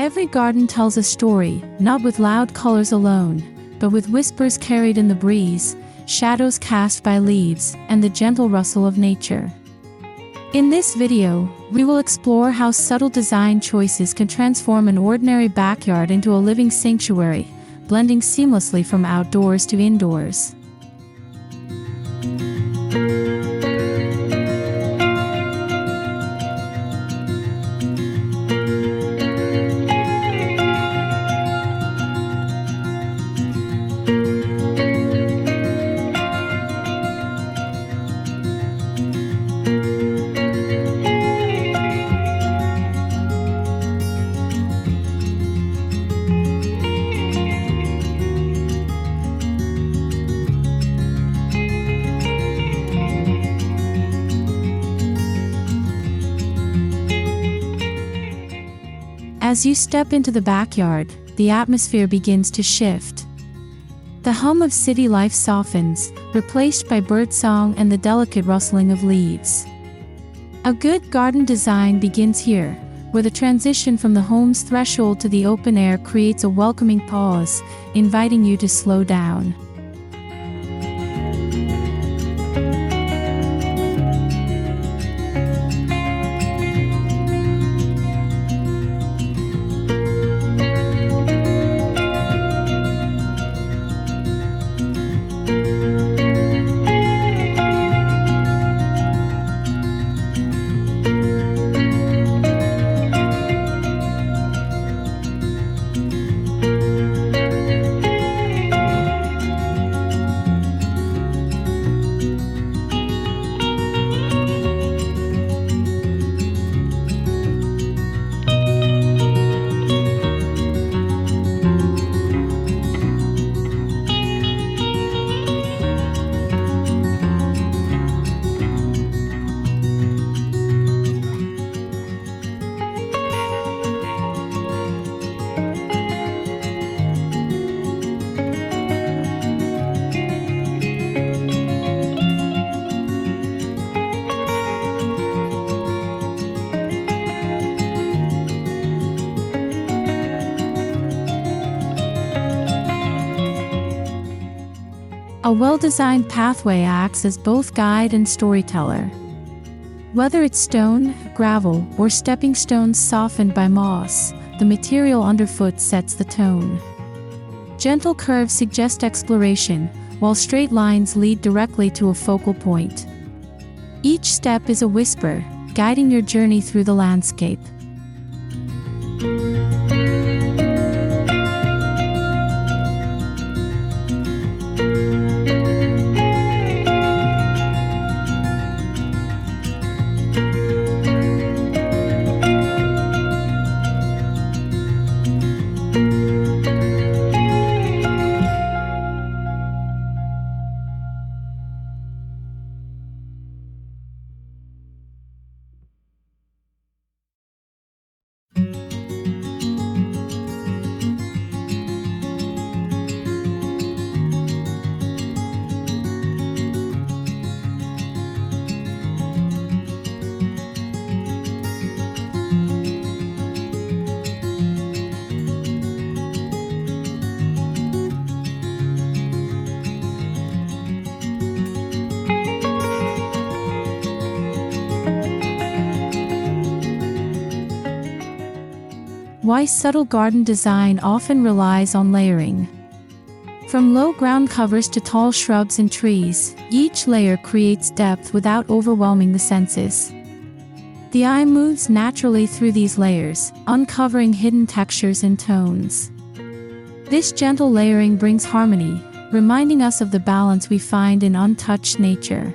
Every garden tells a story, not with loud colors alone, but with whispers carried in the breeze, shadows cast by leaves, and the gentle rustle of nature. In this video, we will explore how subtle design choices can transform an ordinary backyard into a living sanctuary, blending seamlessly from outdoors to indoors. As you step into the backyard, the atmosphere begins to shift. The hum of city life softens, replaced by birdsong and the delicate rustling of leaves. A good garden design begins here, where the transition from the home's threshold to the open air creates a welcoming pause, inviting you to slow down. A well-designed pathway acts as both guide and storyteller. Whether it's stone, gravel, or stepping stones softened by moss, the material underfoot sets the tone. Gentle curves suggest exploration, while straight lines lead directly to a focal point. Each step is a whisper, guiding your journey through the landscape. Why subtle garden design often relies on layering. From low ground covers to tall shrubs and trees, each layer creates depth without overwhelming the senses. The eye moves naturally through these layers, uncovering hidden textures and tones. This gentle layering brings harmony, reminding us of the balance we find in untouched nature.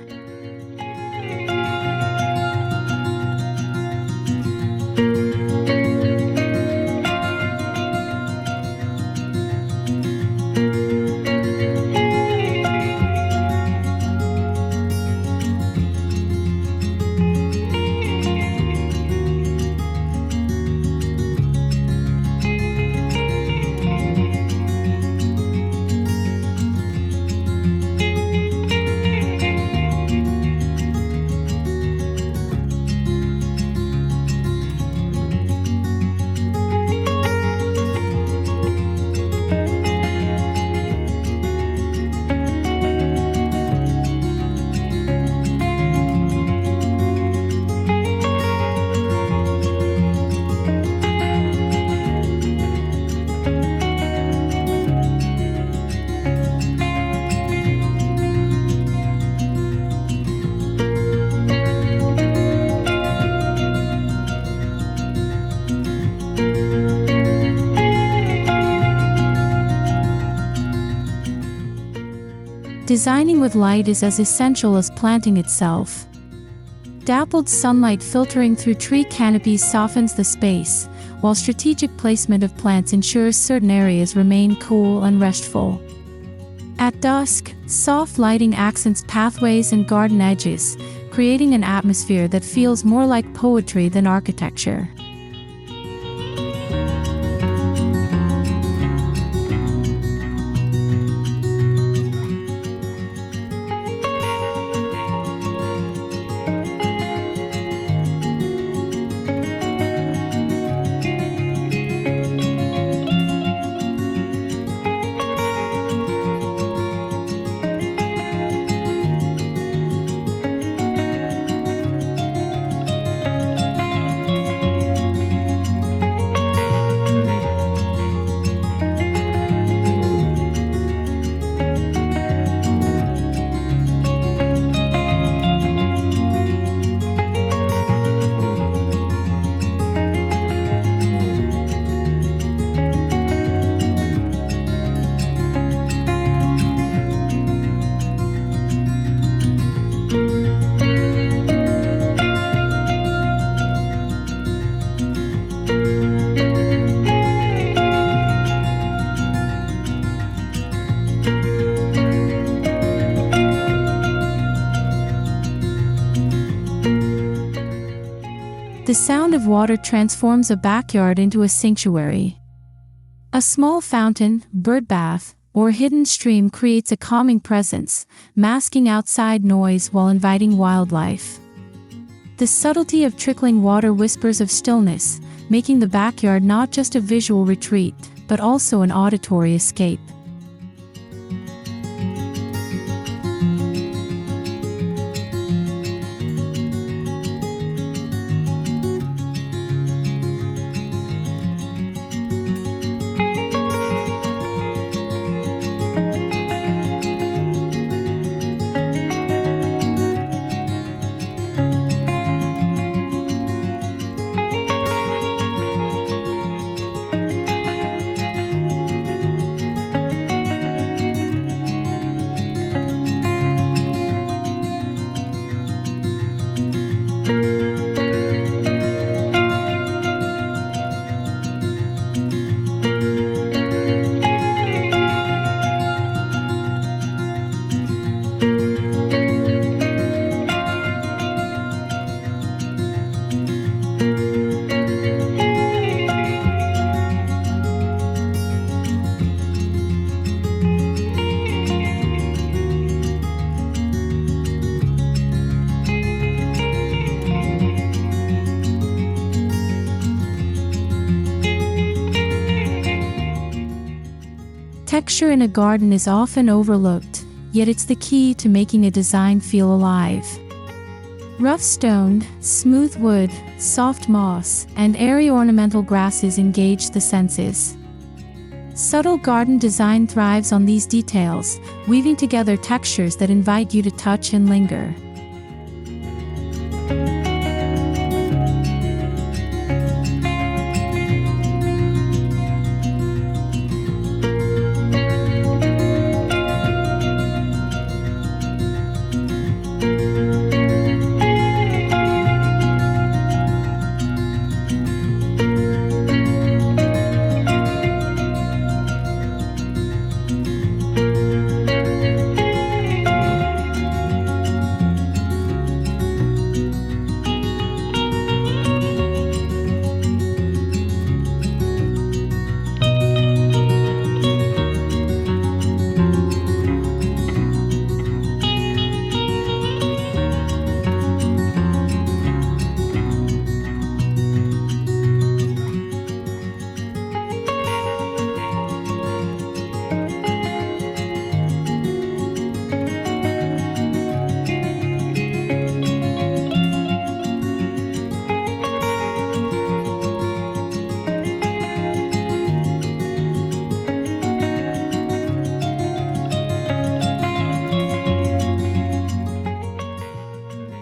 Designing with light is as essential as planting itself. Dappled sunlight filtering through tree canopies softens the space, while strategic placement of plants ensures certain areas remain cool and restful. At dusk, soft lighting accents pathways and garden edges, creating an atmosphere that feels more like poetry than architecture. The sound of water transforms a backyard into a sanctuary. A small fountain, bird bath, or hidden stream creates a calming presence, masking outside noise while inviting wildlife. The subtlety of trickling water whispers of stillness, making the backyard not just a visual retreat, but also an auditory escape. Texture in a garden is often overlooked, yet it's the key to making a design feel alive. Rough stone, smooth wood, soft moss, and airy ornamental grasses engage the senses. Subtle garden design thrives on these details, weaving together textures that invite you to touch and linger.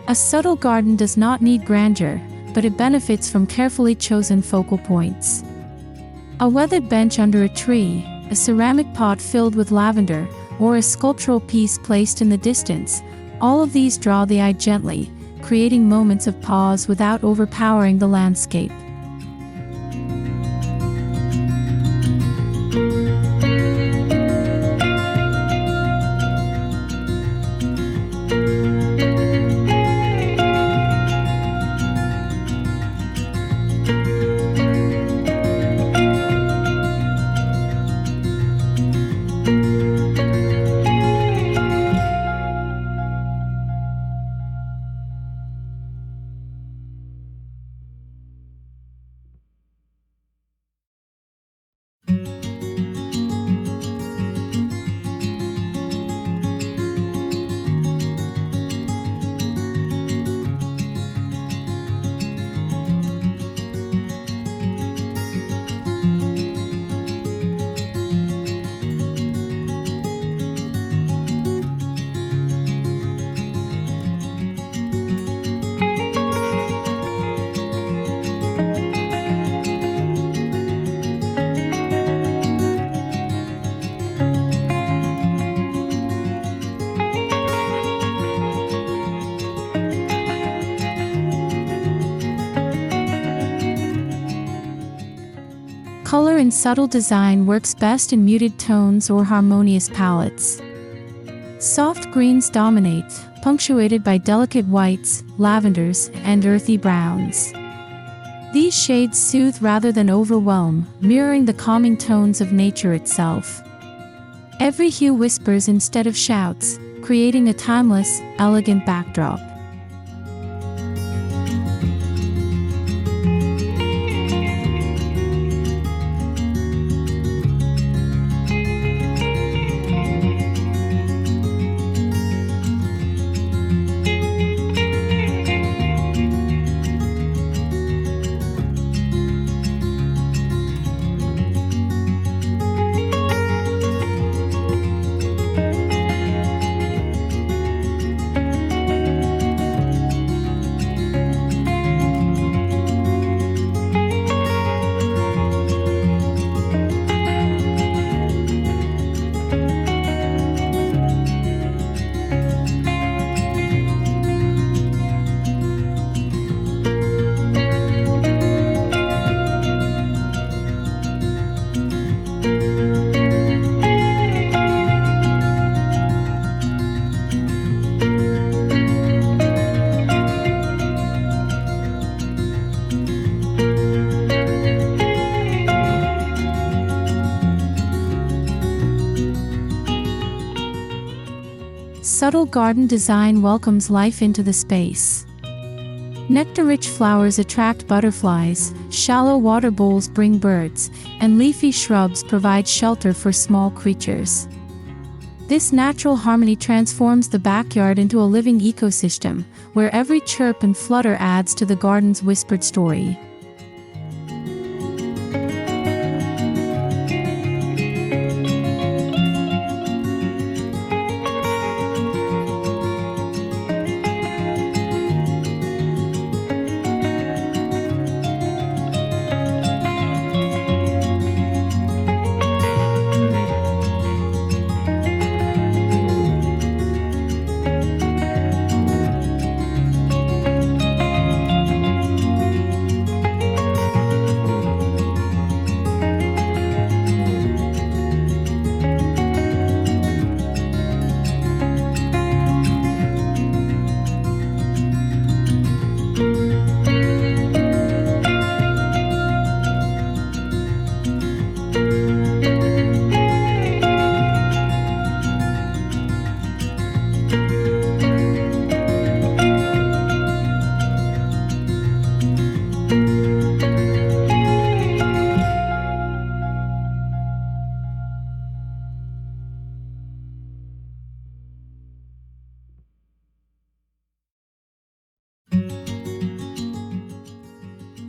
A subtle garden does not need grandeur, but it benefits from carefully chosen focal points. A weathered bench under a tree, a ceramic pot filled with lavender, or a sculptural piece placed in the distance. All of these draw the eye gently, creating moments of pause without overpowering the landscape. Color in subtle design works best in muted tones or harmonious palettes. Soft greens dominate, punctuated by delicate whites, lavenders, and earthy browns. These shades soothe rather than overwhelm, mirroring the calming tones of nature itself. Every hue whispers instead of shouts, creating a timeless, elegant backdrop. Subtle garden design welcomes life into the space. Nectar-rich flowers attract butterflies, shallow water bowls bring birds, and leafy shrubs provide shelter for small creatures. This natural harmony transforms the backyard into a living ecosystem, where every chirp and flutter adds to the garden's whispered story.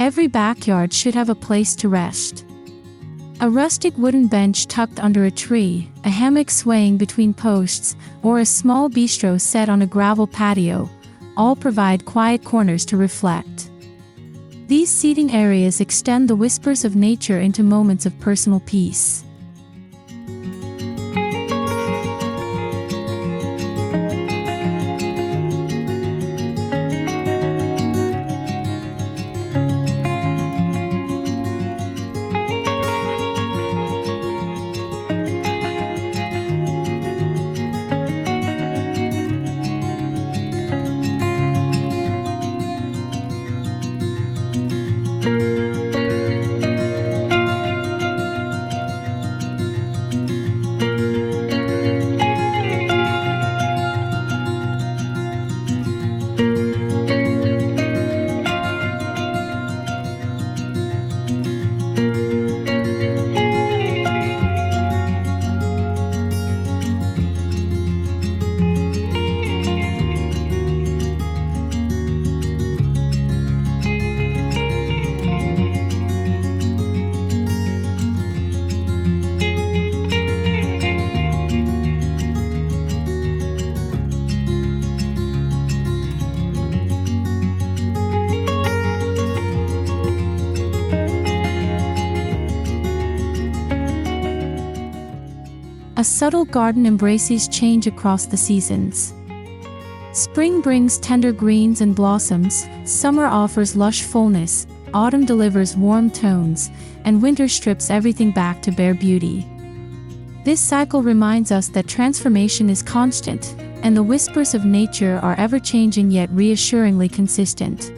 Every backyard should have a place to rest. A rustic wooden bench tucked under a tree, a hammock swaying between posts, or a small bistro set on a gravel patio, all provide quiet corners to reflect. These seating areas extend the whispers of nature into moments of personal peace. A subtle garden embraces change across the seasons. Spring brings tender greens and blossoms, summer offers lush fullness, autumn delivers warm tones, and winter strips everything back to bare beauty. This cycle reminds us that transformation is constant, and the whispers of nature are ever-changing yet reassuringly consistent.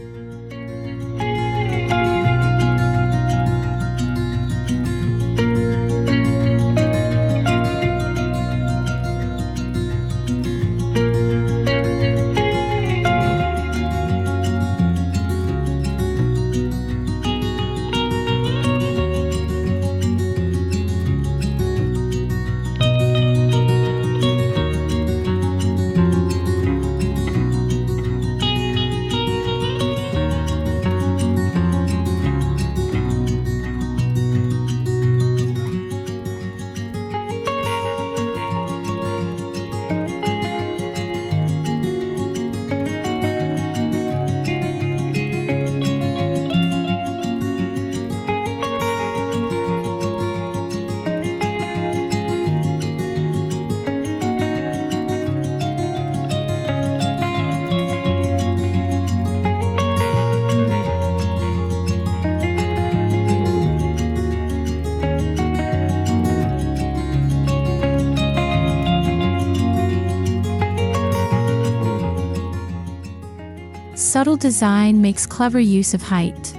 Subtle design makes clever use of height.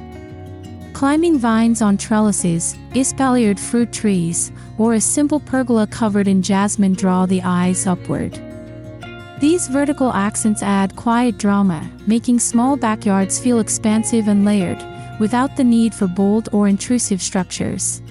Climbing vines on trellises, espaliered fruit trees, or a simple pergola covered in jasmine draw the eyes upward. These vertical accents add quiet drama, making small backyards feel expansive and layered, without the need for bold or intrusive structures.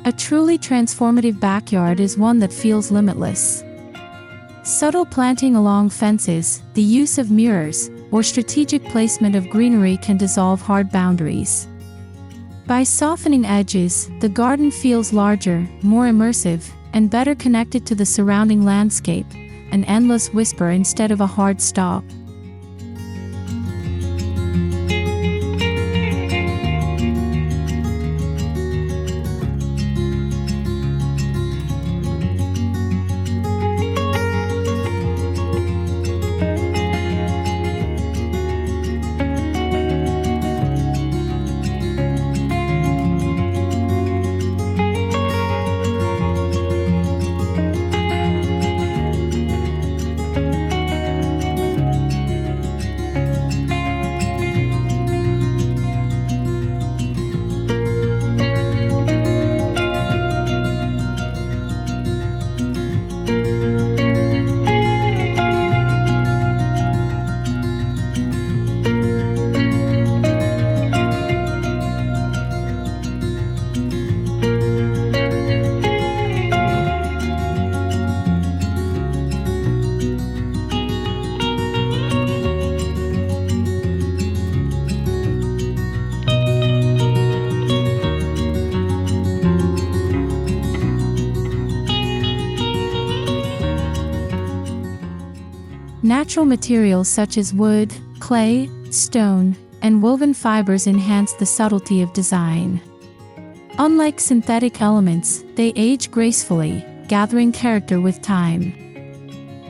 A truly transformative backyard is one that feels limitless. Subtle planting along fences, the use of mirrors, or strategic placement of greenery can dissolve hard boundaries. By softening edges, the garden feels larger, more immersive, and better connected to the surrounding landscape, an endless whisper instead of a hard stop. Natural materials such as wood, clay, stone, and woven fibers enhance the subtlety of design. Unlike synthetic elements, they age gracefully, gathering character with time.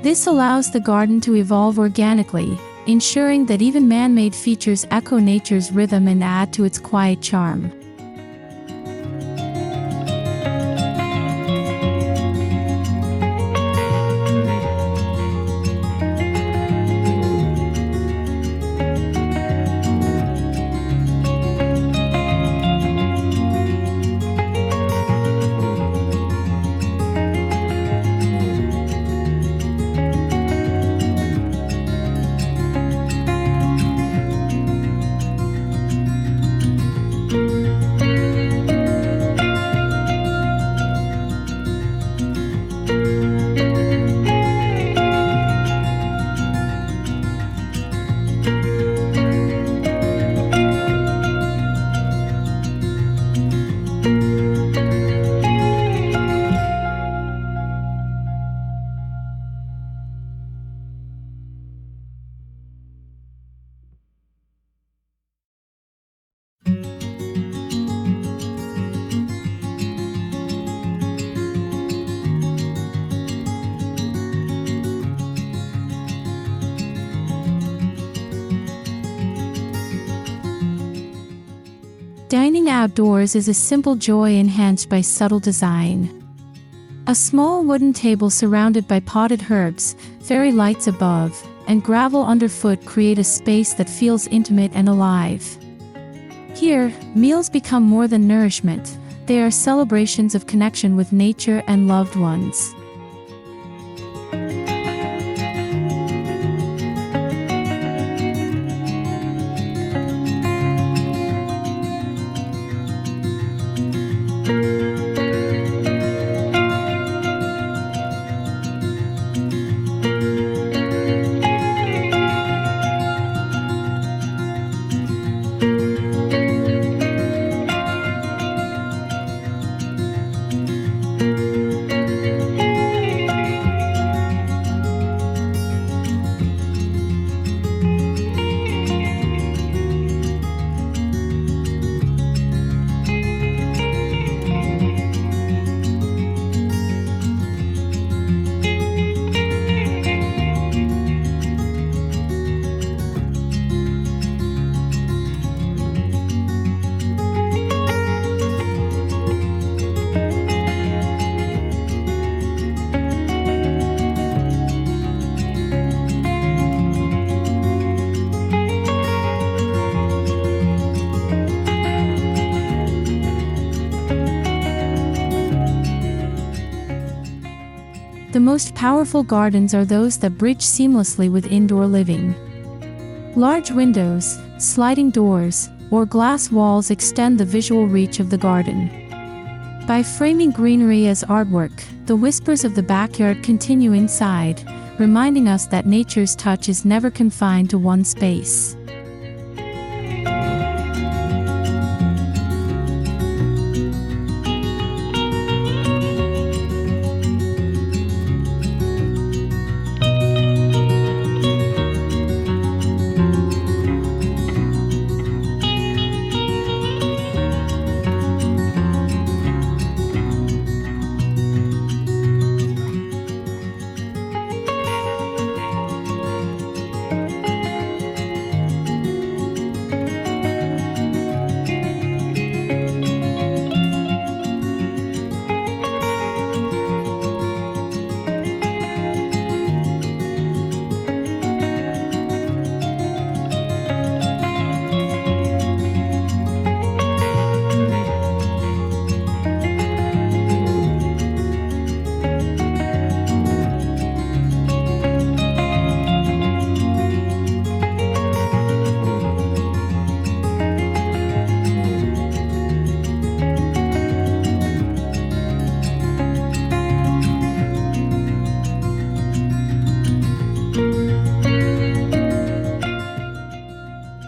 This allows the garden to evolve organically, ensuring that even man-made features echo nature's rhythm and add to its quiet charm. Dining outdoors is a simple joy enhanced by subtle design. A small wooden table surrounded by potted herbs, fairy lights above, and gravel underfoot create a space that feels intimate and alive. Here, meals become more than nourishment, they are celebrations of connection with nature and loved ones. The most powerful gardens are those that bridge seamlessly with indoor living. Large windows, sliding doors, or glass walls extend the visual reach of the garden. By framing greenery as artwork, the whispers of the backyard continue inside, reminding us that nature's touch is never confined to one space.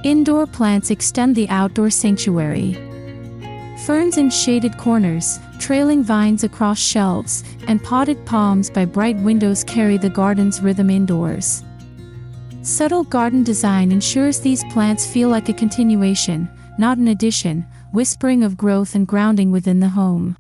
Indoor plants extend the outdoor sanctuary. Ferns in shaded corners, trailing vines across shelves, and potted palms by bright windows carry the garden's rhythm indoors. Subtle garden design ensures these plants feel like a continuation, not an addition, whispering of growth and grounding within the home.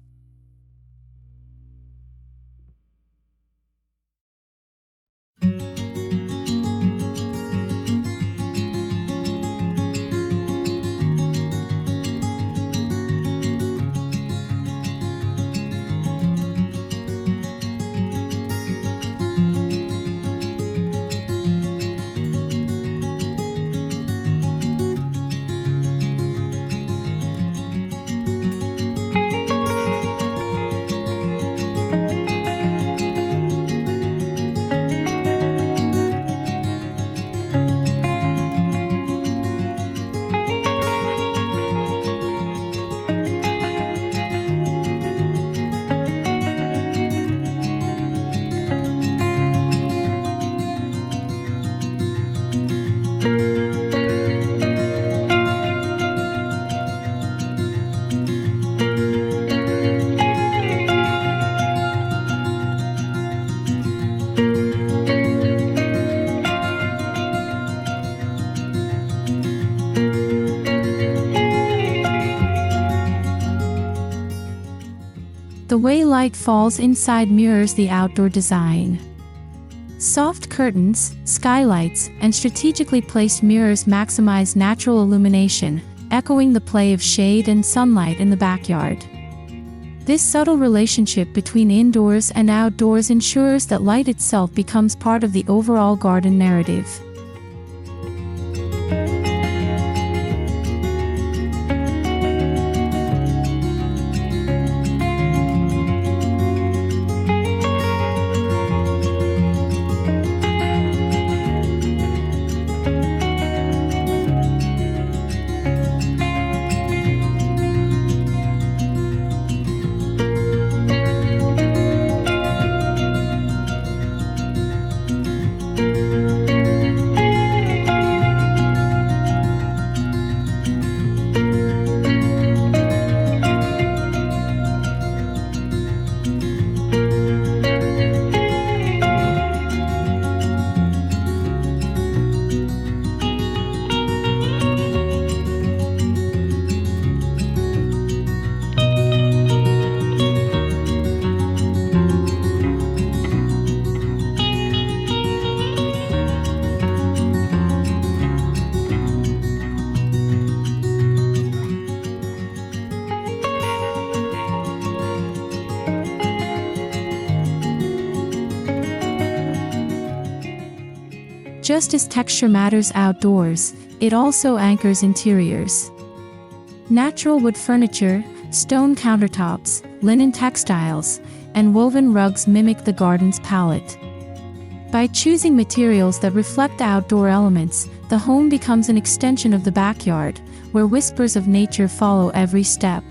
way light falls inside mirrors the outdoor design. Soft curtains, skylights, and strategically placed mirrors maximize natural illumination, echoing the play of shade and sunlight in the backyard. This subtle relationship between indoors and outdoors ensures that light itself becomes part of the overall garden narrative. Just as texture matters outdoors, it also anchors interiors. Natural wood furniture, stone countertops, linen textiles, and woven rugs mimic the garden's palette. By choosing materials that reflect the outdoor elements, the home becomes an extension of the backyard, where whispers of nature follow every step.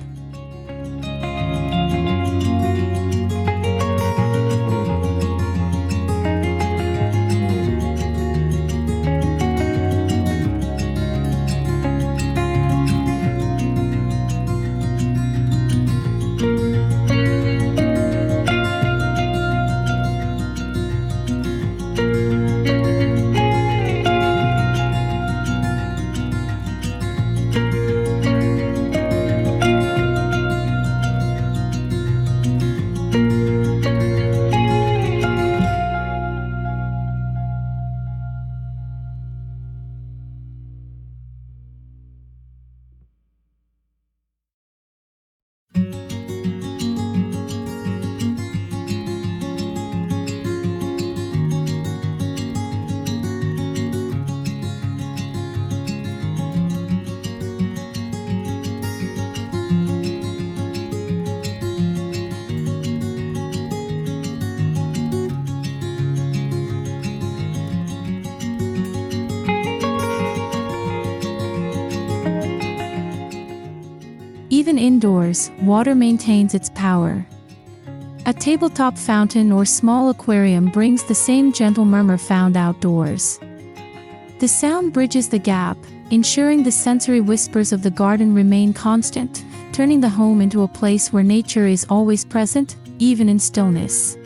Even indoors, water maintains its power. A tabletop fountain or small aquarium brings the same gentle murmur found outdoors. The sound bridges the gap, ensuring the sensory whispers of the garden remain constant, turning the home into a place where nature is always present, even in stillness.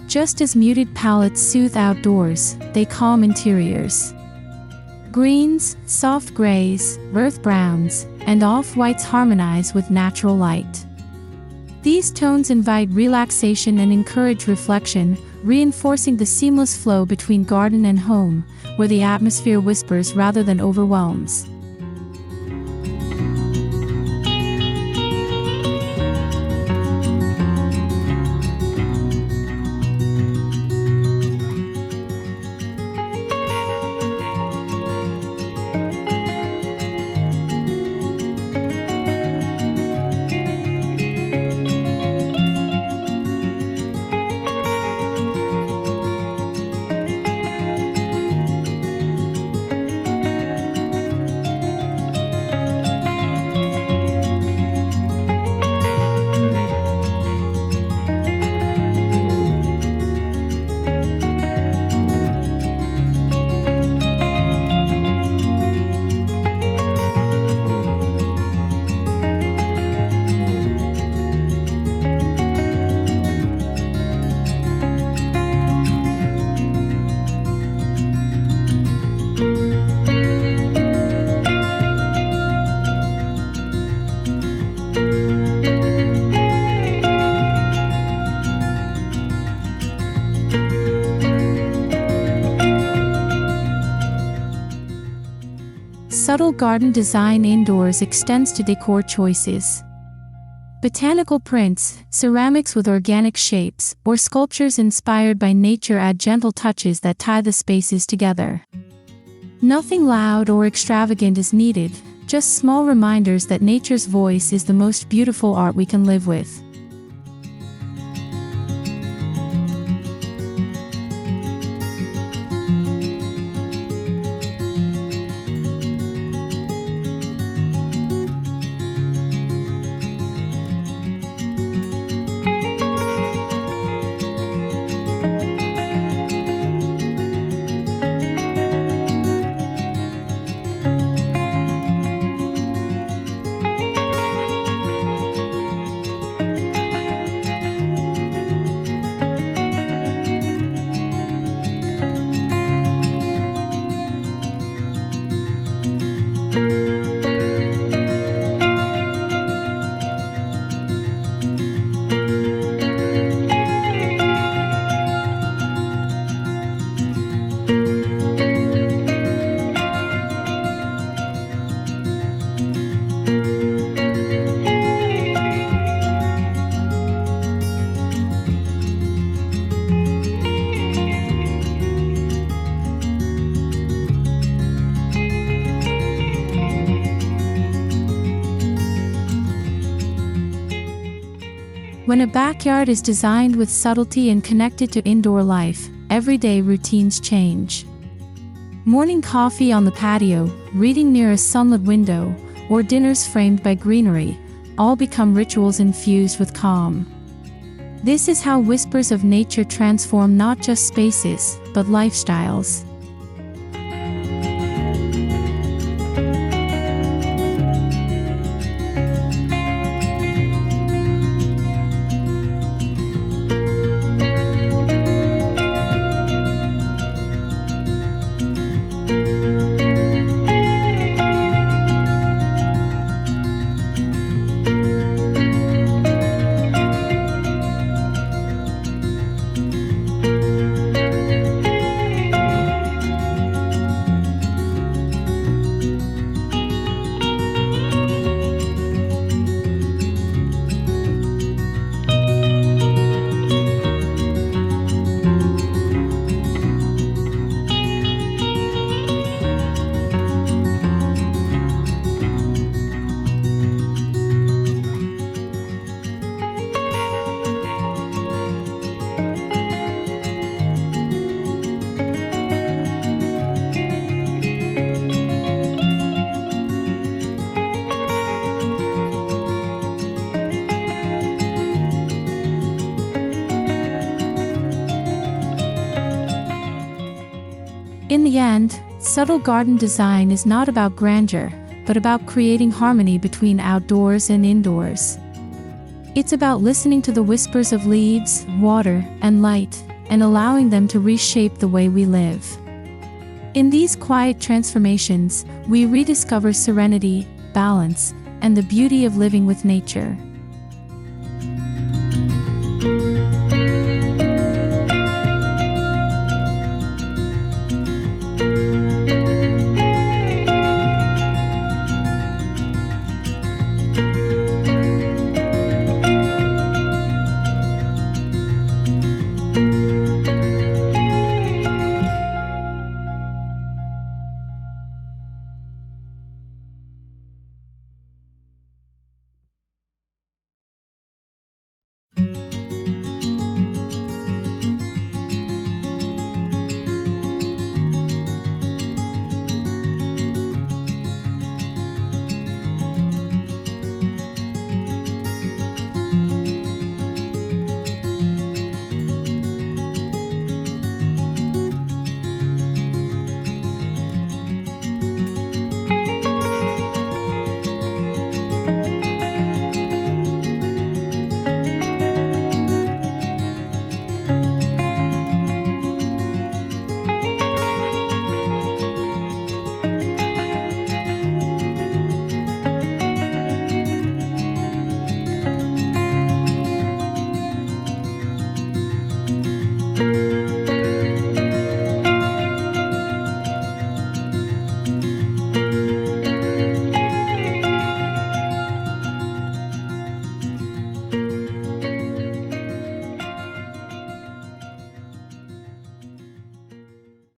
Just as muted palettes soothe outdoors, they calm interiors. Greens, soft grays, earth browns, and off-whites harmonize with natural light. These tones invite relaxation and encourage reflection, reinforcing the seamless flow between garden and home, where the atmosphere whispers rather than overwhelms. Subtle garden design indoors extends to decor choices. Botanical prints, ceramics with organic shapes, or sculptures inspired by nature add gentle touches that tie the spaces together. Nothing loud or extravagant is needed, just small reminders that nature's voice is the most beautiful art we can live with. When a backyard is designed with subtlety and connected to indoor life, everyday routines change. Morning coffee on the patio, reading near a sunlit window, or dinners framed by greenery, all become rituals infused with calm. This is how whispers of nature transform not just spaces, but lifestyles. In the end, subtle garden design is not about grandeur, but about creating harmony between outdoors and indoors. It's about listening to the whispers of leaves, water, and light, and allowing them to reshape the way we live. In these quiet transformations, we rediscover serenity, balance, and the beauty of living with nature.